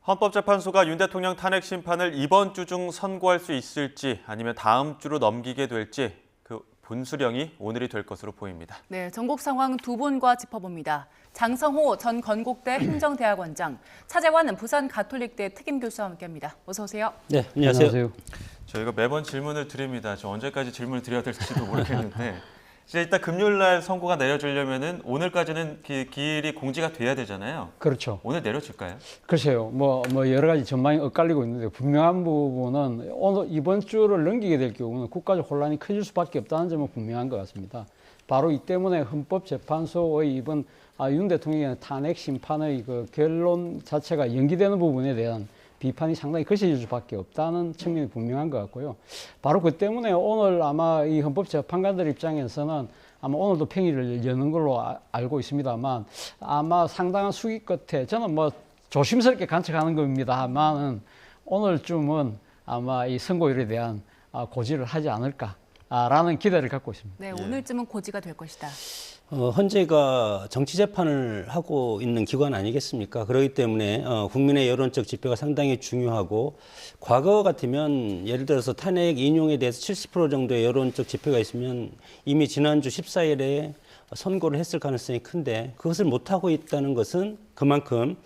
헌법재판소가 윤 대통령 탄핵 심판을 이번 주 중 선고할 수 있을지 아니면 다음 주로 넘기게 될지 그 분수령이 오늘이 될 것으로 보입니다. 네, 전국 상황 두 분과 짚어봅니다. 장성호 전 건국대 행정대학원장, 차재환 부산 가톨릭대 특임교수와 함께합니다. 어서 오세요. 네, 안녕하세요. 저희가 매번 질문을 드립니다. 저 언제까지 질문을 드려야 될지도 모르겠는데 이제 일단 금요일 날 선고가 내려지려면은 오늘까지는 기일이 공지가 돼야 되잖아요. 그렇죠. 오늘 내려질까요? 글쎄요. 뭐 여러 가지 전망이 엇갈리고 있는데 분명한 부분은 오늘 이번 주를 넘기게 될 경우는 국가적 혼란이 커질 수밖에 없다는 점은 분명한 것 같습니다. 바로 이 때문에 헌법재판소의 이번 윤 대통령의 탄핵 심판의 그 결론 자체가 연기되는 부분에 대한 비판이 상당히 거세질 수밖에 없다는 측면이 분명한 것 같고요. 바로 그 때문에 오늘 아마 이 헌법재판관들 입장에서는 아마 오늘도 평일을 여는 걸로 알고 있습니다만 아마 상당한 수기 끝에 저는 뭐 조심스럽게 관측하는 겁니다만은 오늘쯤은 아마 이 선고일에 대한 고지를 하지 않을까라는 기대를 갖고 있습니다. 네, 오늘쯤은 고지가 될 것이다. 헌재가 정치 재판을 하고 있는 기관 아니겠습니까? 그렇기 때문에 국민의 여론적 지표가 상당히 중요하고 과거 같으면 예를 들어서 탄핵 인용에 대해서 70% 정도의 여론적 지표가 있으면 이미 지난주 14일에 선고를 했을 가능성이 큰데 그것을 못하고 있다는 것은 그만큼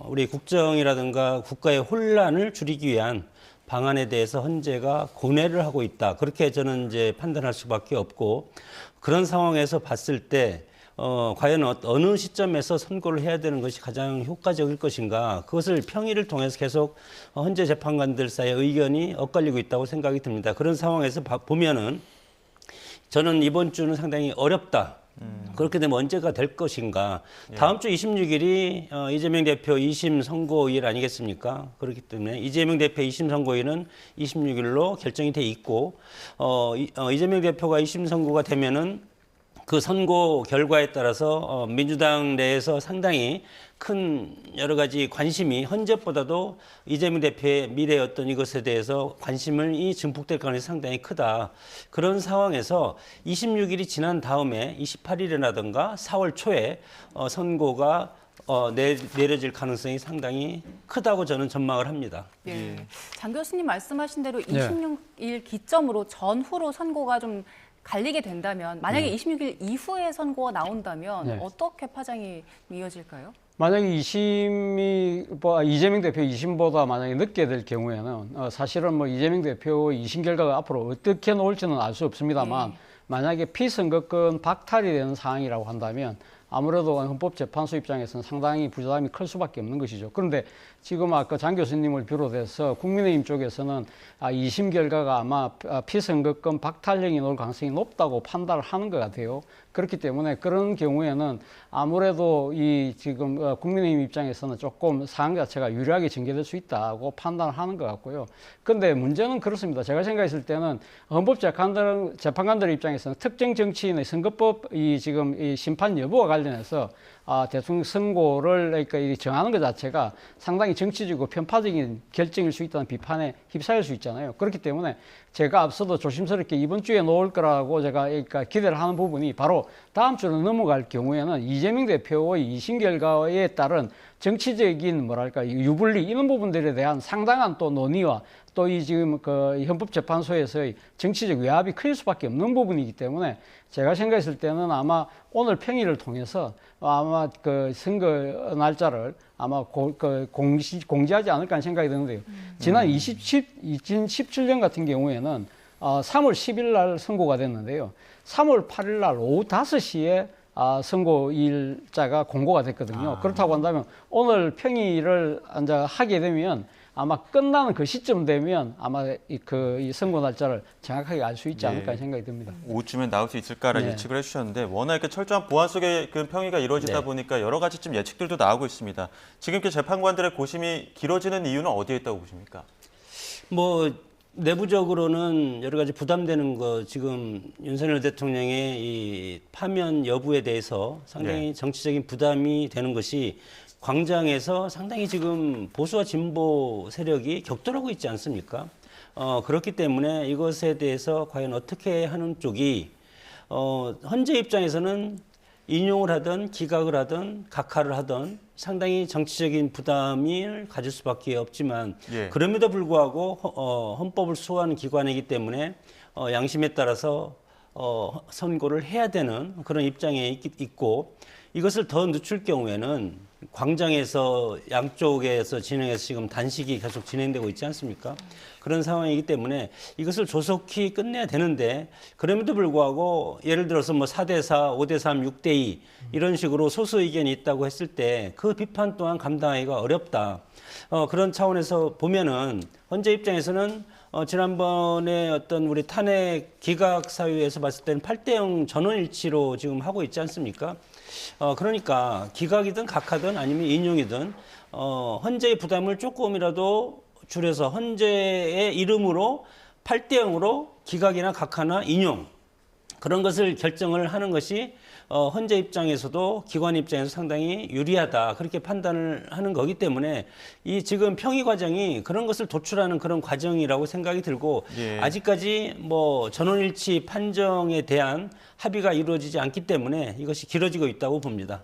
우리 국정이라든가 국가의 혼란을 줄이기 위한 방안에 대해서 헌재가 고뇌를 하고 있다. 그렇게 저는 이제 판단할 수밖에 없고 그런 상황에서 봤을 때 과연 어느 시점에서 선고를 해야 되는 것이 가장 효과적일 것인가 그것을 평일을 통해서 계속 헌재 재판관들 사이의 의견이 엇갈리고 있다고 생각이 듭니다. 그런 상황에서 보면은 저는 이번 주는 상당히 어렵다. 그렇게 되면 언제가 될 것인가. 다음 주 26일이 이재명 대표 2심 선고일 아니겠습니까? 그렇기 때문에 이재명 대표 2심 선고일은 26일로 결정이 돼 있고 이재명 대표가 2심 선고가 되면은 그 선고 결과에 따라서 민주당 내에서 상당히 큰 여러 가지 관심이 헌재보다도 이재명 대표의 미래의 어떤 이것에 대해서 관심이 증폭될 가능성이 상당히 크다. 그런 상황에서 26일이 지난 다음에 28일이라든가 4월 초에 선고가 내려질 가능성이 상당히 크다고 저는 전망을 합니다. 네. 장 교수님 말씀하신 대로 26일 기점으로 전후로 선고가 좀 갈리게 된다면 만약에 26일 이후에 선고가 나온다면 어떻게 파장이 이어질까요? 만약에 이재명 대표 2심보다 만약에 늦게 될 경우에는 사실은 뭐 이재명 대표의 2심 결과가 앞으로 어떻게 나올지는 알 수 없습니다만 만약에 피선거권 박탈이 되는 상황이라고 한다면 아무래도 헌법재판소 입장에서는 상당히 부담이 클 수밖에 없는 것이죠. 그런데 지금 아까 장 교수님을 비롯해서 국민의힘 쪽에서는 2심 결과가 아마 피선거권 박탈령이 나올 가능성이 높다고 판단을 하는 것 같아요. 그렇기 때문에 그런 경우에는 아무래도 이 지금 국민의힘 입장에서는 조금 상황 자체가 유리하게 전개될 수 있다고 판단을 하는 것 같고요. 그런데 문제는 그렇습니다. 제가 생각했을 때는 헌법재판관들 입장에서는 특정 정치인의 선거법 지금 이 심판 여부와 관련해서 대통령 선고를 그러니까 정하는 것 자체가 상당히 정치적이고 편파적인 결정일 수 있다는 비판에 휩싸일 수 있잖아요. 그렇기 때문에 제가 앞서도 조심스럽게 이번 주에 나올 거라고 제가 그러니까 기대를 하는 부분이 바로 다음 주로 넘어갈 경우에는 이재명 대표의 2심 결과에 따른 정치적인 뭐랄까 유불리 이런 부분들에 대한 상당한 또 논의와 또 이 지금 그 헌법재판소에서의 정치적 외압이 클 수밖에 없는 부분이기 때문에 제가 생각했을 때는 아마 오늘 평일을 통해서 아마 그 선거 날짜를 아마 공지하지 않을까 하는 생각이 드는데요. 지난 2017년 같은 경우에는 3월 10일 날 선고가 됐는데요. 3월 8일 날 오후 5시에 선고일자가 공고가 됐거든요. 그렇다고 한다면 오늘 평일을 이제 하게 되면 아마 끝나는 그 시점 되면 아마 이 선고 날짜를 정확하게 알 수 있지 않을까 생각이 듭니다. 오후쯤엔 나올 수 있을까라는 예측을 해주셨는데 워낙 이렇게 철저한 보안 속의 그 평의가 이루어지다 보니까 여러 가지 좀 예측들도 나오고 있습니다. 지금 이렇게 재판관들의 고심이 길어지는 이유는 어디에 있다고 보십니까? 뭐 내부적으로는 여러 가지 부담되는 거 지금 윤석열 대통령의 이 파면 여부에 대해서 상당히 정치적인 부담이 되는 것이 광장에서 상당히 지금 보수와 진보 세력이 격돌하고 있지 않습니까? 그렇기 때문에 이것에 대해서 과연 어떻게 하는 쪽이 헌재 입장에서는 인용을 하든 기각을 하든 각하를 하든 상당히 정치적인 부담을 가질 수밖에 없지만 예. 그럼에도 불구하고 헌법을 수호하는 기관이기 때문에 양심에 따라서 선고를 해야 되는 그런 입장에 있고 이것을 더 늦출 경우에는 광장에서 양쪽에서 진행해서 지금 단식이 계속 진행되고 있지 않습니까? 그런 상황이기 때문에 이것을 조속히 끝내야 되는데 그럼에도 불구하고 예를 들어서 뭐 4대4, 5대3, 6대2 이런 식으로 소수 의견이 있다고 했을 때 그 비판 또한 감당하기가 어렵다. 그런 차원에서 보면은 헌재 입장에서는 지난번에 어떤 우리 탄핵 기각 사유에서 봤을 때는 8대0 전원일치로 지금 하고 있지 않습니까? 그러니까 기각이든 각하든 아니면 인용이든 헌재의 부담을 조금이라도 줄여서 헌재의 이름으로 8대0으로 기각이나 각하나 인용 그런 것을 결정을 하는 것이 헌재 입장에서도 기관 입장에서 상당히 유리하다 그렇게 판단을 하는 거기 때문에 이 지금 평의 과정이 그런 것을 도출하는 그런 과정이라고 생각이 들고 예. 아직까지 뭐 전원일치 판정에 대한 합의가 이루어지지 않기 때문에 이것이 길어지고 있다고 봅니다.